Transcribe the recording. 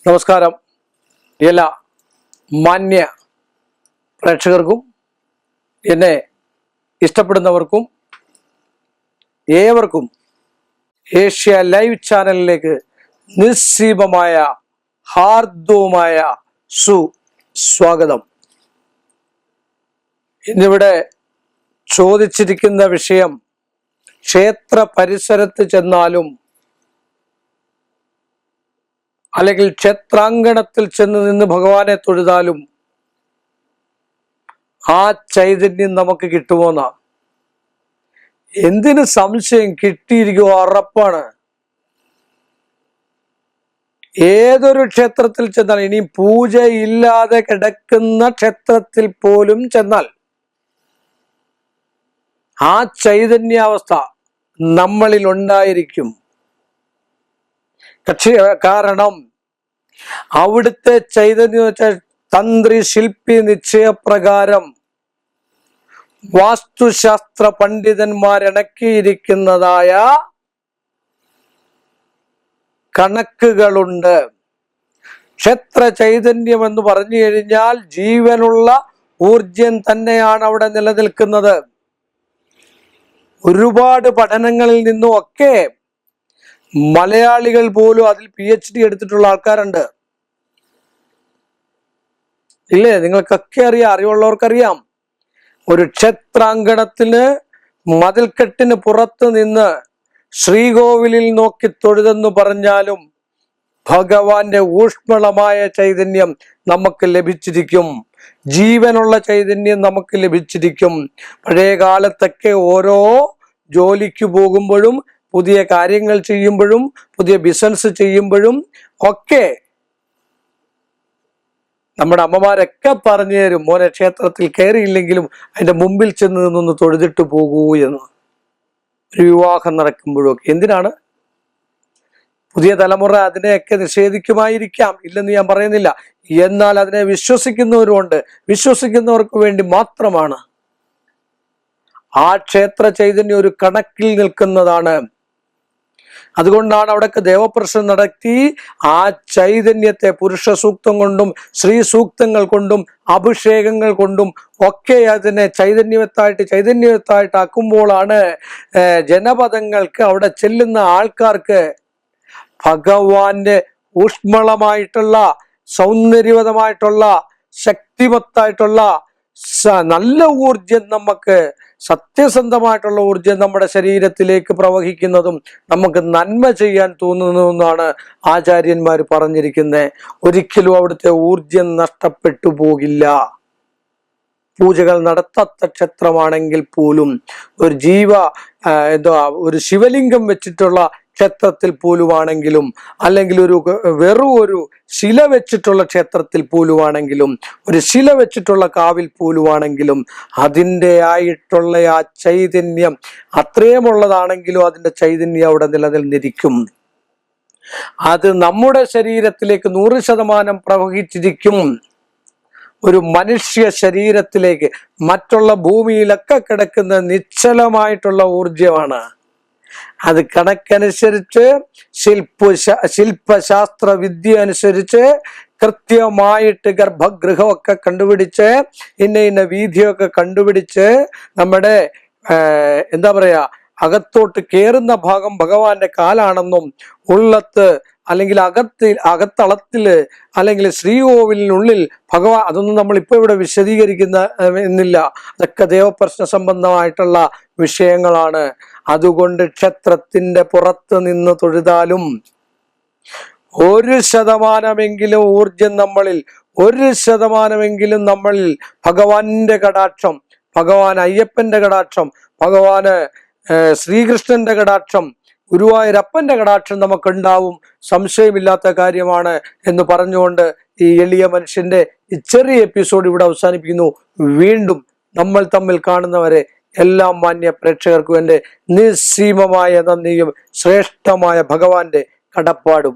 നമസ്കാരം. എല്ലാ മാന്യ പ്രേക്ഷകർക്കും എന്നെ ഇഷ്ടപ്പെടുന്നവർക്കും ഏവർക്കും ഏഷ്യ ലൈവ് ചാനലിലേക്ക് നിസ്സീമമായ ഹാർദവുമായ സുസ്വാഗതം. ഇന്നിവിടെ ചോദിച്ചിരിക്കുന്ന വിഷയം, ക്ഷേത്ര പരിസരത്ത് ചെന്നാലും അല്ലെങ്കിൽ ക്ഷേത്രാങ്കണത്തിൽ ചെന്ന് നിന്ന് ഭഗവാനെ തൊഴുതാലും ആ ചൈതന്യം നമുക്ക് കിട്ടുമോന്നാ. എന്തിന് സംശയം? കിട്ടിയിരിക്കുമോ? ഉറപ്പാണ്. ഏതൊരു ക്ഷേത്രത്തിൽ ചെന്നാൽ, ഇനി പൂജയില്ലാതെ കിടക്കുന്ന ക്ഷേത്രത്തിൽ പോലും ചെന്നാൽ ആ ചൈതന്യാവസ്ഥ നമ്മളിൽ ഉണ്ടായിരിക്കും. കാരണം അവിടുത്തെ ചൈതന്യം വെച്ചാൽ തന്ത്രി ശില്പി നിശ്ചയപ്രകാരം വാസ്തുശാസ്ത്ര പണ്ഡിതന്മാരിണക്കിയിരിക്കുന്നതായ കണക്കുകളുണ്ട്. ക്ഷേത്ര ചൈതന്യം എന്ന് പറഞ്ഞു കഴിഞ്ഞാൽ ജീവനുള്ള ഊർജം തന്നെയാണ് അവിടെ നിലനിൽക്കുന്നത്. ഒരുപാട് പഠനങ്ങളിൽ നിന്നും ഒക്കെ മലയാളികൾ പോലും അതിൽ PhD എടുത്തിട്ടുള്ള ആൾക്കാരുണ്ട്. ഇല്ലേ? നിങ്ങൾക്കൊക്കെ അറിയാം, അറിവുള്ളവർക്കറിയാം. ഒരു ക്ഷേത്രാങ്കണത്തിന് മതിൽക്കെട്ടിന് പുറത്ത് നിന്ന് ശ്രീകോവിലിൽ നോക്കി തൊഴുതെന്ന് പറഞ്ഞാലും ഭഗവാന്റെ ഊഷ്മളമായ ചൈതന്യം നമുക്ക് ലഭിച്ചിരിക്കും. ജീവനുള്ള ചൈതന്യം നമുക്ക് ലഭിച്ചിരിക്കും. പഴയ കാലത്തൊക്കെ ഓരോ ജോലിക്ക് പോകുമ്പോഴും പുതിയ കാര്യങ്ങൾ ചെയ്യുമ്പോഴും പുതിയ ബിസിനസ് ചെയ്യുമ്പോഴും ഒക്കെ നമ്മുടെ അമ്മമാരൊക്കെ പറഞ്ഞു തരും, മോനെ ക്ഷേത്രത്തിൽ കയറിയില്ലെങ്കിലും അതിന്റെ മുമ്പിൽ ചെന്ന് നിന്നൊന്ന് തൊഴുതിട്ട് പോകൂ എന്ന്. ഒരു വിവാഹം നടക്കുമ്പോഴൊക്കെ. എന്തിനാണ്? പുതിയ തലമുറ അതിനെയൊക്കെ നിഷേധിക്കുമായിരിക്കാം, ഇല്ലെന്ന് ഞാൻ പറയുന്നില്ല. എന്നാൽ അതിനെ വിശ്വസിക്കുന്നവരുമുണ്ട്. വിശ്വസിക്കുന്നവർക്ക് വേണ്ടി മാത്രമാണ്. ആ ക്ഷേത്ര ചൈതന്യം ഒരു കണക്കിൽ നിൽക്കുന്നതാണ്. അതുകൊണ്ടാണ് അവിടേക്ക് ദേവപ്രശ്നം നടത്തി ആ ചൈതന്യത്തെ പുരുഷ സൂക്തം കൊണ്ടും സ്ത്രീ സൂക്തങ്ങൾ കൊണ്ടും അഭിഷേകങ്ങൾ കൊണ്ടും ഒക്കെ അതിനെ ചൈതന്യവത്തായിട്ട് ആക്കുമ്പോഴാണ് ജനപദങ്ങൾക്ക്, അവിടെ ചെല്ലുന്ന ആൾക്കാർക്ക് ഭഗവാന്റെ ഊഷ്മളമായിട്ടുള്ള സൗന്ദര്യവതമായിട്ടുള്ള ശക്തിവത്തായിട്ടുള്ള നല്ല ഊർജം, നമുക്ക് സത്യസന്ധമായിട്ടുള്ള ഊർജം നമ്മുടെ ശരീരത്തിലേക്ക് പ്രവഹിക്കുന്നതും നമുക്ക് നന്മ ചെയ്യാൻ തോന്നുന്നതെന്നാണ് ആചാര്യന്മാർ പറഞ്ഞിരിക്കുന്നത്. ഒരിക്കലും അവിടുത്തെ ഊർജം നഷ്ടപ്പെട്ടു പോകില്ല. പൂജകൾ നടത്താത്ത ക്ഷേത്രമാണെങ്കിൽ പോലും, ഒരു ഒരു ശിവലിംഗം വെച്ചിട്ടുള്ള ക്ഷേത്രത്തിൽ പോലുമാണെങ്കിലും, അല്ലെങ്കിൽ ഒരു ശില വെച്ചിട്ടുള്ള ക്ഷേത്രത്തിൽ പോലുമാണെങ്കിലും, ഒരു ശില വെച്ചിട്ടുള്ള കാവിൽ പോലുമാണെങ്കിലും, അതിൻ്റെ ആയിട്ടുള്ള ആ ചൈതന്യം അത്രയുമുള്ളതാണെങ്കിലും അതിൻ്റെ ചൈതന്യം അവിടെ നിലനിന്നിരിക്കും. അത് നമ്മുടെ ശരീരത്തിലേക്ക് 100% പ്രവഹിച്ചിരിക്കും. ഒരു മനുഷ്യ ശരീരത്തിലേക്ക്, മറ്റുള്ള ഭൂമിയിലൊക്കെ കിടക്കുന്ന നിശ്ചലമായിട്ടുള്ള ഊർജമാണ്. അത് കണക്കനുസരിച്ച് ശില്പശാസ്ത്ര വിദ്യ അനുസരിച്ച് കൃത്യമായിട്ട് ഗർഭഗൃഹമൊക്കെ കണ്ടുപിടിച്ച് ഇന്ന വീതിയൊക്കെ കണ്ടുപിടിച്ച് നമ്മുടെ എന്താ പറയാ, അകത്തോട്ട് കയറുന്ന ഭാഗം ഭഗവാന്റെ കാലാണെന്നും, ഉള്ളത്ത് അല്ലെങ്കിൽ അകത്തളത്തില് അല്ലെങ്കിൽ ശ്രീകോവിലിനുള്ളിൽ ഭഗവാൻ, അതൊന്നും നമ്മൾ ഇപ്പൊ ഇവിടെ എന്നില്ല. അതൊക്കെ ദേവപ്രശ്ന സംബന്ധമായിട്ടുള്ള വിഷയങ്ങളാണ്. അതുകൊണ്ട് ക്ഷേത്രത്തിന്റെ പുറത്ത് നിന്ന് തൊഴുതാലും 1% ഊർജം നമ്മളിൽ, 1% നമ്മളിൽ ഭഗവാന്റെ കടാക്ഷം, ഭഗവാൻ അയ്യപ്പന്റെ കടാക്ഷം, ഭഗവാന് ശ്രീകൃഷ്ണന്റെ കടാക്ഷം, ഗുരുവായൂരപ്പന്റെ കടാക്ഷം നമുക്കുണ്ടാവും. സംശയമില്ലാത്ത കാര്യമാണ് എന്ന് പറഞ്ഞുകൊണ്ട് ഈ എളിയ മനുഷ്യന്റെ ഈ ചെറിയ എപ്പിസോഡ് ഇവിടെ അവസാനിപ്പിക്കുന്നു. വീണ്ടും നമ്മൾ തമ്മിൽ കാണുന്നവരെ എല്ലാ മാന്യ പ്രേക്ഷകർക്കും എൻ്റെ നിസ്സീമമായ നന്ദിയും ശ്രേഷ്ഠമായ ഭഗവാന്റെ കടപ്പാടും.